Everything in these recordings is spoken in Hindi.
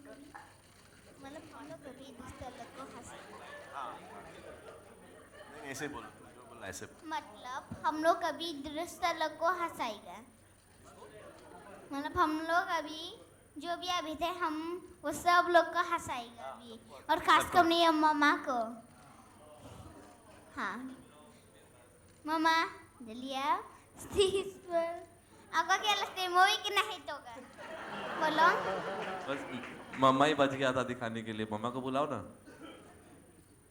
मतलब हम लोग कभी दूसरे लोग को हंसाएंगे। नहीं ऐसे बोलो, जो बोलना ऐसे। मतलब हम लोग कभी दूसरे लोग को हंसाएगा। मतलब हम लोग अभी जो भी अभी थे हम वो सब लोग को हंसाएगा अभी, और खासकर अपनी मम्मा को। हाँ मम्मा जल्दी आओ स्टेज पर। आपको क्या लगता है मूवी कितना हिट होगा? बोलो। बस मम्मा ही बच गया था दिखाने के लिए, मम्मा को बुलाओ ना।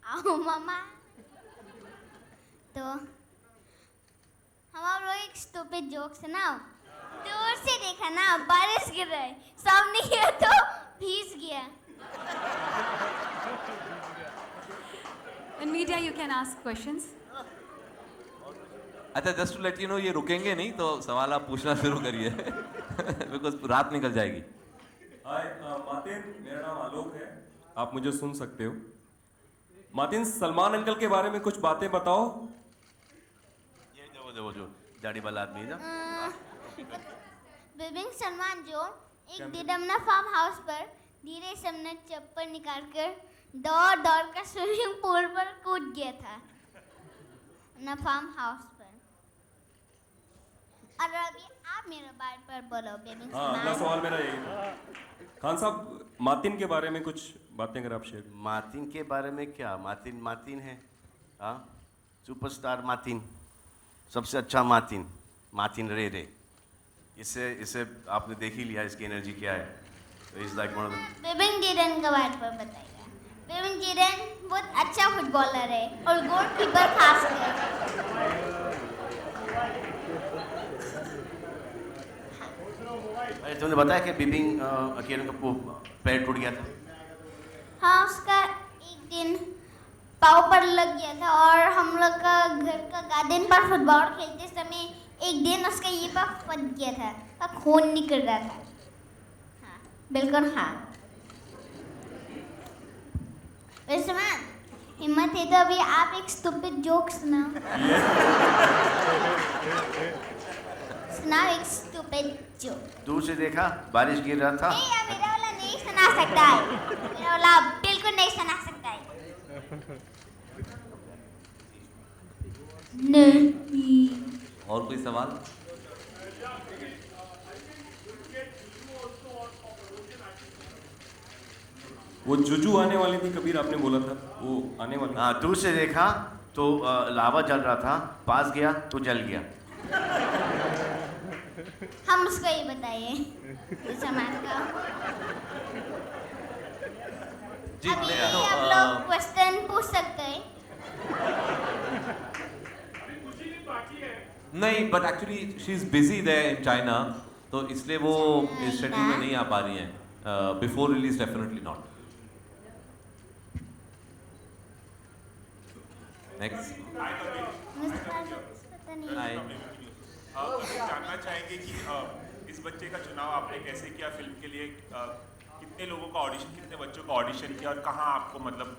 आओ मम्मा। तो हम आप लोग एक स्टूपिड जोक सुनाओ। दूर से देखा ना बारिश गिर रहा है, सामने गया तो भीग गया। In media, you can ask questions. अच्छा just to let you know, ये रुकेंगे नहीं तो सवाल आप पूछना शुरू करिए बिकॉज रात निकल जाएगी। हाय मातिन, मेरा नाम आलोक है, आप मुझे सुन सकते हो। मातिन, सलमान अंकल के बारे में कुछ बातें बताओ। ये जो दाढ़ी वाला आदमी है ना, बिबिन सलमान जो एक दिडमना फार्म हाउस पर धीरे से अपना चप्पल निकाल कर दौड़ दौड़ कर स्विमिंग पूल पर कूद गया था ना फार्म हाउस पर। और अभी आप मेरे बारे पर बोलो बिबिन हाँ, अगला सलमान। सवाल मेरा यही था। खान साहब, मातिन के बारे में कुछ बातें अगर आप शेयर। मार्टिन के बारे में क्या, मार्टिन है, हाँ सुपरस्टार मार्टिन, सबसे अच्छा मार्टिन रे। इसे आपने देख ही लिया, इसकी एनर्जी क्या है। Is like one of the. बिबिन जीरन के बारे पर बताइएगा। बिबिन जीरन बहुत अच्छा फुटबॉलर है और गोलकीपर खास है। अरे तुमने बताया कि बिबिन किरण का पैर टूट गया था। हाँ उसका एक दिन पाँव पर लग गया था, और हम लोग का घर का गार्डन पर फुटबॉल खेलते समय एक दिन उसका ये पाँव फट गया था और खून निकल रहा था। हाँ बिल्कुल हाँ। वैसे मैम हिम्मत है तो अभी आप एक स्टूपिड जोक सुनाओ। सुनाओ एक स्टूपिड जोक। दूर से देखा बारिश गिर रहा था। नहीं यार मेरा वाला नहीं सुना सकता है, मेरा वाला बिल्कुल नहीं सुना सकता है। नहीं। और कोई सवाल? वो जुजू आने वाली थी कबीर, आपने बोला था वो आने वाली। हाँ दूर से देखा तो लावा जल रहा था, पास गया तो जल गया। हम उसको ये बताइए समाज का। जी अभी तो आप लोग क्वेश्चन पूछ सकते हैं। नहीं, but actually she is busy there in China, तो इसलिए वो इस शेड्यूल में नहीं आ पा रही हैं। Before release definitely not. Next. पता नहीं। हाय। जानना चाहेंगे कि इस बच्चे का चुनाव आपने कैसे किया फिल्म के लिए? कितने लोगों का ऑडिशन, कितने बच्चों का ऑडिशन किया, और कहाँ आपको मतलब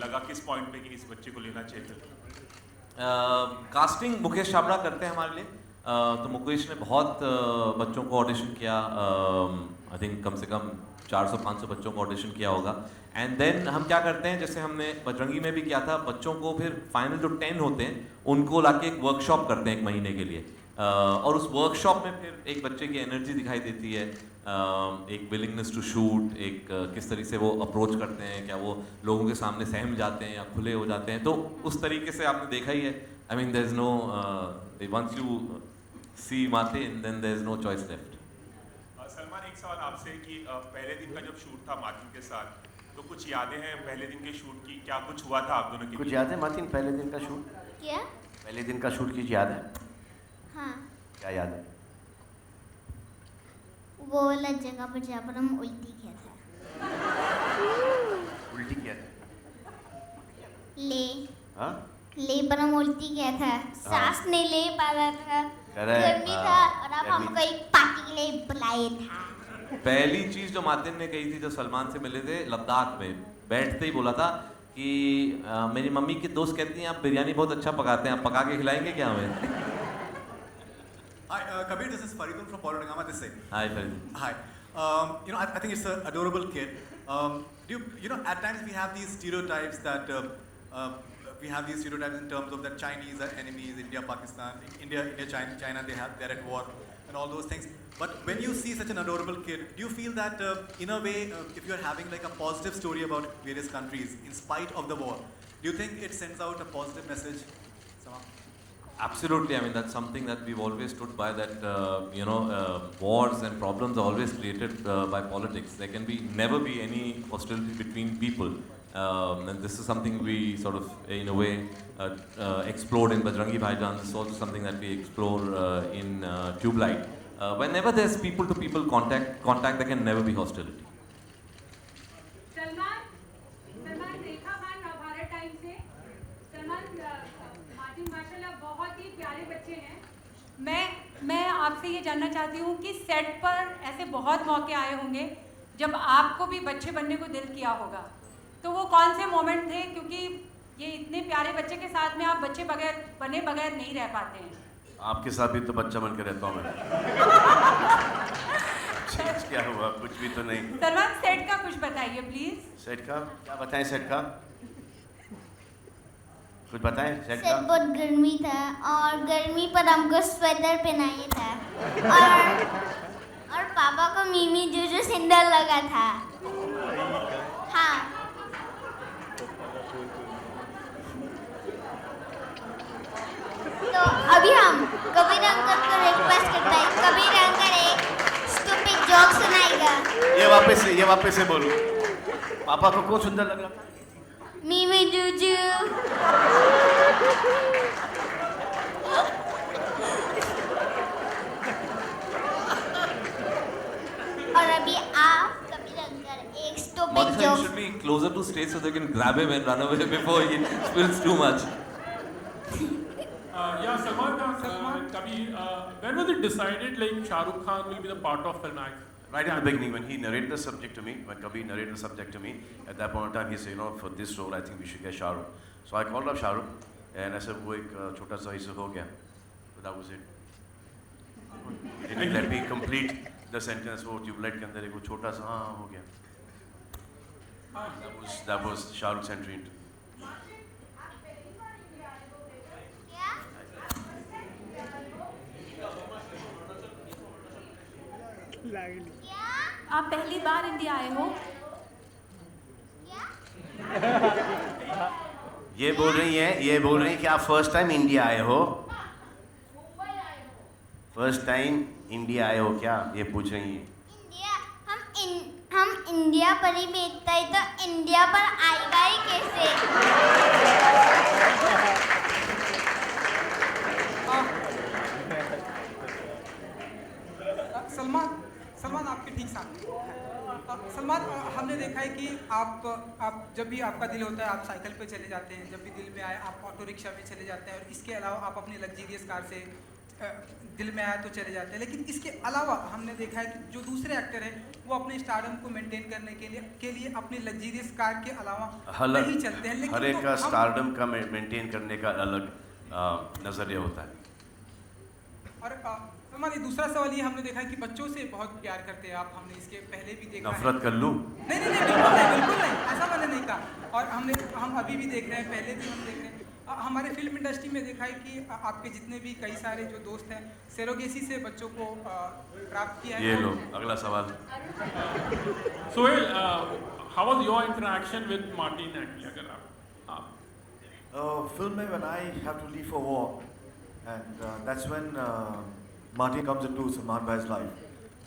लगा किस पॉइंट पे कि इस बच्चे को लेना चाहिए? कास्टिंग मुकेश छाबड़ा करते हैं हमारे लिए। तो मुकेश ने बहुत बच्चों को ऑडिशन किया, आई थिंक कम से कम 400-500 बच्चों को ऑडिशन किया होगा। एंड देन हम क्या करते हैं, जैसे हमने बजरंगी में भी किया था, बच्चों को फिर फाइनल जो 10 होते हैं उनको लाके एक वर्कशॉप करते हैं 1 महीने के लिए। और उस वर्कशॉप में फिर एक बच्चे की एनर्जी दिखाई देती है, एक विलिंगनेस टू शूट, एक किस तरीके से वो अप्रोच करते हैं, क्या वो लोगों के सामने सहम जाते हैं या खुले हो जाते हैं। तो उस तरीके से आपने देखा ही है। I mean there is no, once you see Martin then there is no choice left. Salman, एक सवाल आपसे कि पहले दिन का जब शूट था मार्टिन के साथ, तो कुछ यादें हैं पहले दिन के शूट की? क्या कुछ हुआ था आप दोनों के कुछ बीच? याद है मार्टिन, पहले दिन का शूट? क्या? पहले दिन का शूट की याद है? हाँ क्या याद है? वो वाला जगह पर जहाँ पर हम उल्टी किया था। उल्टी किया था? ले हाँ पर हम उल्टी किया था, सांस नहीं ले पा रहा था, Correct, गर्मी था, हाँ, और अब गर्मी हमको एक पार्टी के लिए बुलाया था। पहली चीज जो मार्टिन ने कही थी, जो सलमान से मिले थे लद्दाख में, बैठते ही बोला था कि मेरी मम्मी के दोस्त कहती हैं आप बिरयानी बहुत अच्छा पकाते हैं, आप पका के खिलाएंगे क्या हमें? Hi, Kabir, this is Faridun from Paulo Rangama this side. Hi Farid. Hi. I think it's an adorable kid. At times we have these stereotypes that in terms of that Chinese are enemies, India, Pakistan, India, China, they're at war, and all those things. But when you see such an adorable kid, do you feel that in a way, if you're having like a positive story about various countries in spite of the war, do you think it sends out a positive message? Absolutely. I mean, that's something that we've always stood by, that, wars and problems are always created by politics. There can never be any hostility between people. And this is something we sort of, in a way, explored in Bajrangi Bhaijaan. This is also something that we explore in Tube Light. Whenever there's people-to-people contact, there can never be hostility. Salman Rekha Khan Bharat time से। सलमान मार्टिन माशाल्लाह बहुत ही प्यारे बच्चे हैं। मैं आपसे ये जानना चाहती हूँ कि सेट पर ऐसे बहुत मौके आए होंगे जब आपको भी बच्चे बनने को दिल किया होगा, तो वो कौन से मोमेंट थे? क्योंकि ये इतने प्यारे बच्चे के साथ में आप बने बगैर नहीं रह पाते हैं। आपके साथ भी तो बच्चा बन के रहता हूँ मैं। क्या हुआ? कुछ भी तो नहीं। सलमान, सेट का कुछ बताइए प्लीज। सेट का क्या बताएं? सेट का कुछ बताएं? सेट का बहुत गर्मी था और गर्मी पर हमको स्वेटर पहनाया था और पापा को मिमी जूजू सिंदर लगा था। हाँ, तो अभी हम कबीर अंकल को रिक्वेस्ट करते हैं, कबीर अंकल एक स्टूपिड जोक सुनाएगा। ये वापस से बोलो। पापा को कौन सुंदर लगा? मिमी जूजू। और अभी आप कबीर अंकल एक stupid Modisha, you joke. should be closer to stage so they can grab him and run away before he spills too much. Yeah, Salman Khan, Kabir, when was it decided like Shah Rukh Khan will be the part of film act? Right in the beginning, when he narrated the subject to me, when Kabir narrated the subject to me, at that point in time, he said, for this role, I think we should get Shah Rukh. So I called up Shah Rukh, and I said, वो एक छोटा सा हिस्सा हो गया. So that was it. Didn't let me complete the sentence. वो ट्यूबलाइट के अंदर एक वो छोटा सा हाँ हो गया. That was Shah Rukh's entry into. आप पहली बार इंडिया आए हो? ये बोल रही हैं कि आप फर्स्ट टाइम इंडिया आए हो? फर्स्ट टाइम इंडिया आए हो क्या? ये पूछ रही हैं। हम इंडिया पर ही बेचता है तो इंडिया पर आएगा ही कैसे? सलमान आपके ठीक सामने। सलमान, हमने देखा है कि आप जब भी आपका दिल होता है आप साइकिल पे चले जाते हैं, जब भी दिल में आए आप ऑटो रिक्शा में चले जाते हैं, और इसके अलावा आप अपनी लग्जरियस कार से दिल में आया तो चले जाते हैं। लेकिन इसके अलावा हमने देखा है कि जो दूसरे एक्टर हैं वो अपने स्टारडम को मेंटेन करने के लिए अपनी लग्जरियस कार के अलावा नहीं चलते हैं। लेकिन हर एक का स्टारडम का मेंटेन करने का अलग नजरिया होता है। और हमारी दूसरा सवाल ये, हमने देखा है कि बच्चों से बहुत प्यार करते हैं आप, हमने इसके पहले भी देखा है। नफरत कर लूं? नहीं, बिल्कुल नहीं, ऐसा मैंने नहीं कहा। और हम अभी भी देख रहे हैं, पहले भी हम देख रहे हैं। हमारे फिल्म इंडस्ट्री में देखा है कि आपके जितने भी कई सारे जो दोस्त हैं सेरोगेसी से बच्चों को प्राप्त किया है। ये लो अगला सवाल। Sohail, how was your interaction with Martin actually? अगर आप film में when I have to leave for war, and that's when Martin comes into Salman Bhai's life.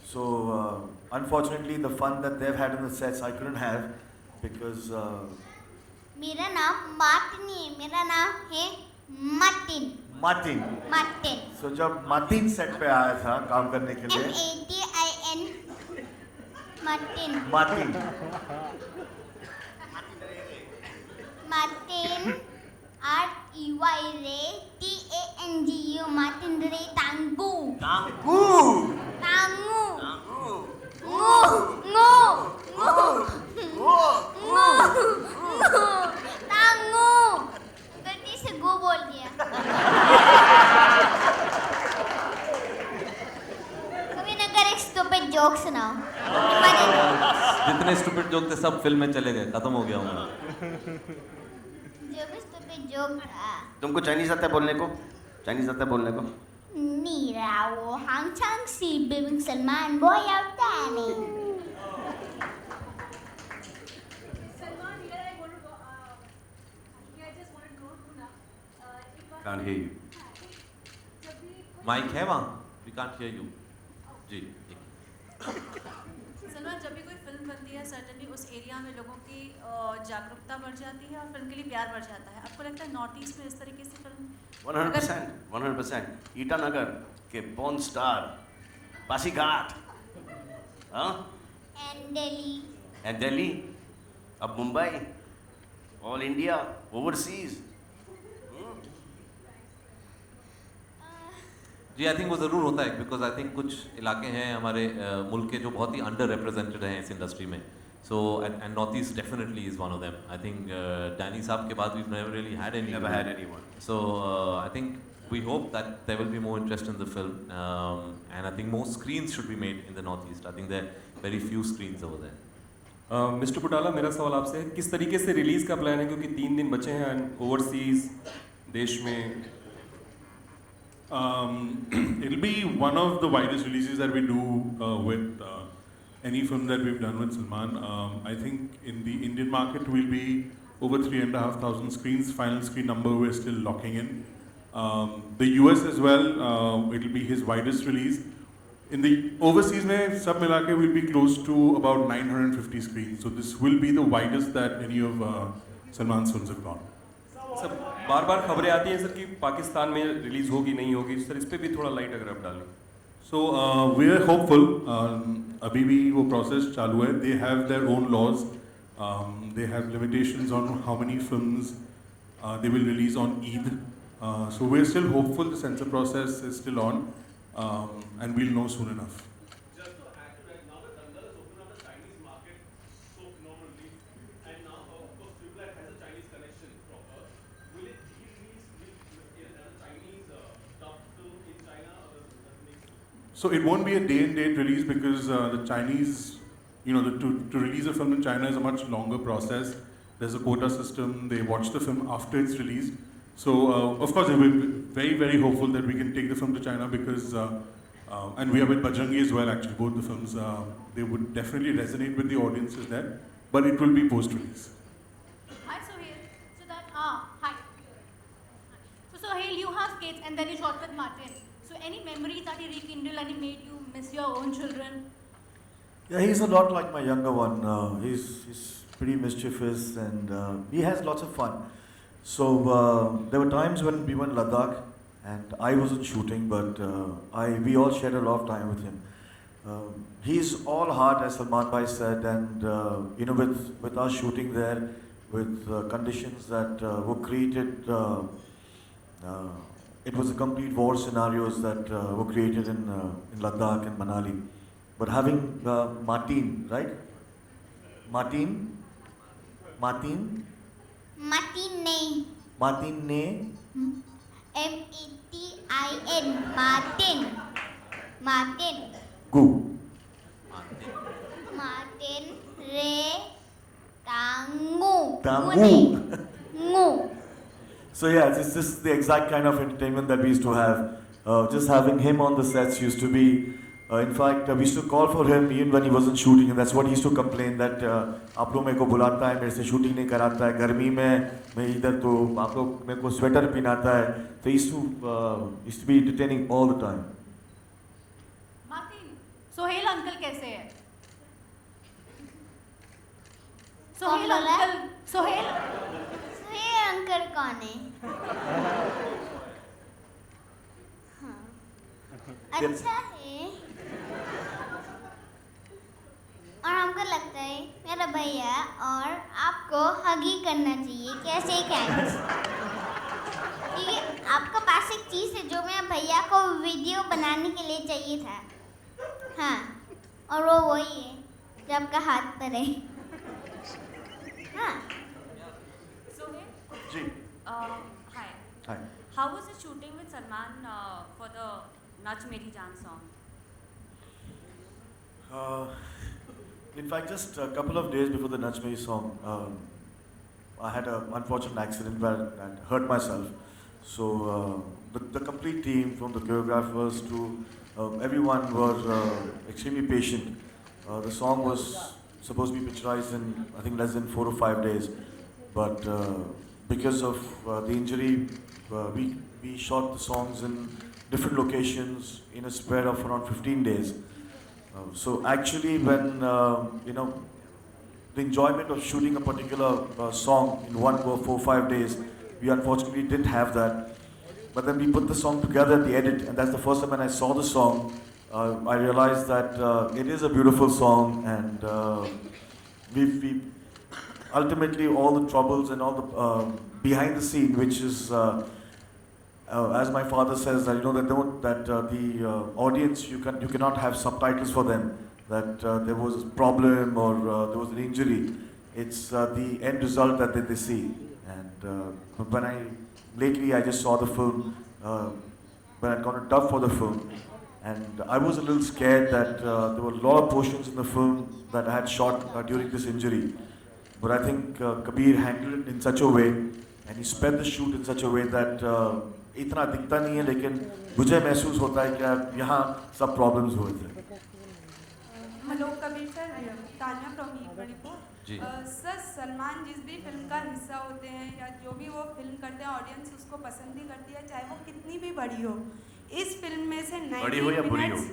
So unfortunately, the fun that they've had in the sets I couldn't have because. मेरा नाम मार्टिन नहीं है, मेरा नाम है मार्टिन। मार्टिन। So जब मार्टिन सेट पे आया था काम करने के लिए। MATIN Martin. मार्टिन REY रे TANGU मार्टिन रे तांगू। गलती से गो बोल दिया। कभी ना कर एक स्टूपिड जोक सुनाओ। जितने स्टूपिड जोक थे सब फिल्म में चले गए, खत्म हो गया हूँ। जो भी stupid joke था तुमको चाइनीज आता है बोलने को? चाइनीज आता है बोलने को? 你让我好像是被सलमान वो आता नहीं Salman here I want to I just wanted to know एक बार Can't hear you. जब भी माइक है वहाँ? We can't hear you. जी। सलमान, जब भी कोई फिल्म बनती है सर्टनली उस एरिया में लोगों की जागरूकता बढ़ जाती है और फिल्म के लिए प्यार बढ़ जाता है। आपको लगता है नॉर्थ ईस्ट में इस तरीके से फिल्म 100%, ईटानगर के पॉर्न स्टार, पासीघाट, हाँ, एंड दिल्ली दिल्ली, अब मुंबई, ऑल इंडिया, ओवरसीज। जी, आई थिंक वो ज़रूर होता है, बिकॉज आई थिंक कुछ इलाके हैं हमारे मुल्क के जो बहुत ही अंडर रिप्रेजेंटेड हैं इस इंडस्ट्री में। So and north east definitely is one of them. I think Danny साहब के बाद we never really had any. Never had anyone. So I think we hope that there will be more interest in the film, and I think more screens should be made in the northeast. I think there are very few screens over there. Mister Putala, मेरा सवाल आपसे है, किस तरीके से रिलीज़ का प्लान है, क्योंकि 3 दिन बचे हैं ओवरसीज देश में? It'll be one of the widest releases that we do with any film that we've done with Salman. I think in the Indian market we'll be over 3,500 screens. Final screen number we're still locking in. The US as well, it'll be his widest release. In the overseas mein sab mila ke will be close to about 950 screens. So this will be the widest that any of Salman's films have gone. Sir, बार बार खबरें आती हैं सर कि पाकिस्तान में रिलीज़ होगी नहीं होगी, सर इस पे भी थोड़ा लाइट अगर आप डालें। So we are hopeful. अभी भी वो process चालू है. They have their own laws. They have limitations on how many films they will release on Eid. So we're still hopeful. The censor process is still on, and we'll know soon enough. Just to add to that, now that Dangal has opened up the Chinese market so phenomenally, and now of course Triplet has a Chinese connection proper, will it be released as a Chinese dubbed film in China, or does it make sense? So it won't be a day and date release because the Chinese, to release a film in China is a much longer process. There's a quota system. They watch the film after it's released. So of course we're very, very hopeful that we can take the film to China because, and we are with Bajrangi as well actually, both the films, they would definitely resonate with the audiences there, but it will be post-release. Hi Sohail. So that hi. So Sohail, you have kids and then you shot with Martin. So any memories that he rekindled and he made you miss your own children? Yeah, he's a lot like my younger one. He's pretty mischievous and he has lots of fun. So there were times when we went Ladakh and I wasn't shooting, but we all shared a lot of time with him. He's all heart, as Salman Bhai said, and with us shooting there, with conditions that were created, it was a complete war scenarios that were created in Ladakh and Manali. But having Martin, right? Martin नहीं Matin, Martin Gu. Martin Ray Tangu Ngu. So yeah, this is the exact kind of entertainment that we used to have. Just having him on the sets used to be, in fact, we used to call for him even when he wasn't shooting, and that's what he used to complain that आप लोग मेरे को बुलाता है, मेरे से शूटिंग नहीं कराता है, गर्मी में मैं इधर तो आप लोग मेरे को स्वेटर पहनाता है, तो used to be entertaining all the time. Martin, Sohail uncle कैसे है? Sohail uncle, Sohail अंकल कौन है? अच्छा है और हमको लगता है मेरा भैया और आपको हग ही करना चाहिए कैसे कैंस क्योंकि आपके पास एक चीज़ है जो मैं भैया को वीडियो बनाने के लिए चाहिए था हाँ और वो वही है जो आपका हाथ पर है हाँ जी. Hi. Hi. How was it shooting with Salman for the Nach Meri Jaan song? In fact, just a couple of days before the Nach Mehi song, I had an unfortunate accident where I hurt myself. So the complete team, from the choreographers to everyone, were extremely patient. The song was supposed to be picturized in, I think, less than 4 or 5 days. But because of the injury, we shot the songs in different locations in a spread of around 15 days. So actually, when the enjoyment of shooting a particular song in one go, 4 or 5 days, we unfortunately didn't have that. But then we put the song together at the edit, and that's the first time when I saw the song, I realized that it is a beautiful song, and we ultimately all the troubles and all the behind the scene, which is as my father says, that the audience, you cannot have subtitles for them, that there was a problem or there was an injury. It's the end result that they see. And when lately I just saw the film, when I got a dub for the film, and I was a little scared that there were a lot of portions in the film that I had shot during this injury. But I think Kabir handled it in such a way, and he sped the shoot in such a way that इतना दिखता नहीं है, लेकिन मुझे महसूस होता है कि यहाँ सब प्रॉब्लम्स हुए थे. Hello Kabir sir, Tania from ई24. सर, सलमान जिस भी फिल्म का हिस्सा होते हैं या जो भी वो फिल्म करते हैं, ऑडियंस उसको पसंद ही करती है, चाहे वो कितनी भी बड़ी हो. इस फिल्म में से 90 मिनट्स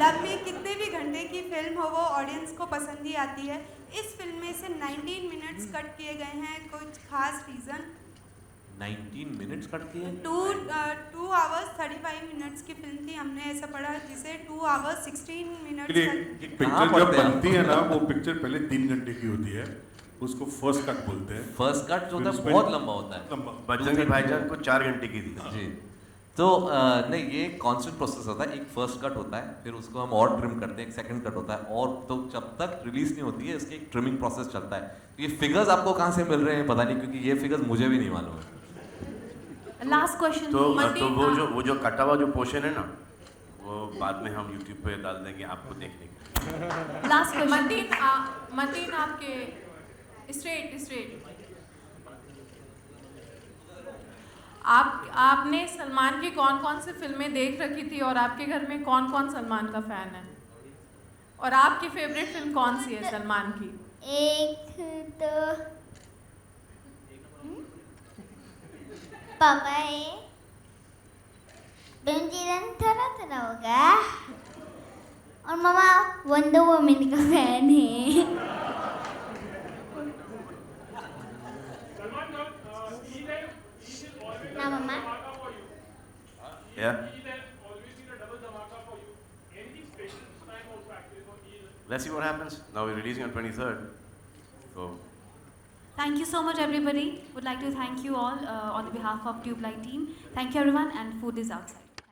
लंबी कितने भी घंटे की फिल्म हो, वो ऑडियंस को पसंद ही आती है. इस फिल्म में से 19 मिनट्स कट किए गए हैं, कुछ खास रीज़न? 19 मिनट्स कट किए? 2 hours 35 मिनट्स की फिल्म थी, हमने ऐसा पढ़ा, जिसे 2 hours 16 मिनट्स. एक पिक्चर जब बनती है ना, वो पिक्चर पहले 3 घंटे की होती है, उसको फर्स्ट कट बोलते हैं. फर्स्ट कट जो होता है बहुत लंबा होता है. बजरंगी भाईजान को 4 घंटे की थी जी. तो नहीं, ये कांस्टेंट प्रोसेस होता है. एक फर्स्ट कट होता है, फिर उसको हम और ट्रिम करते हैं, एक सेकंड कट होता है, और तो जब तक रिलीज नहीं होती है इसके एक ट्रिमिंग प्रोसेस चलता है. तो ये फिगर्स आपको कहाँ से मिल रहे हैं पता नहीं, क्योंकि ये फिगर्स मुझे भी नहीं मालूम है. Last question. तो वो जो कटा हुआ जो पोर्शन है ना, वो बाद में हम YouTube पे डाल देंगे आपको देखने के. Last question. मतीन आपके स्ट्रेट आपने सलमान की कौन सी फिल्में देख रखी थी, और आपके घर में कौन सलमान का फैन है, और आपकी फेवरेट फिल्म कौन सी है सलमान की? एक तो पापा है, बेंजीरन थोड़ा होगा, और मामा वंडर वुमन का फैन है. ना मामा. Yeah. Let's see what happens. Now we're releasing on 23rd. So. Thank you so much, everybody. Would like to thank you all on the behalf of Tube Light team. Thank you, everyone, and food is outside.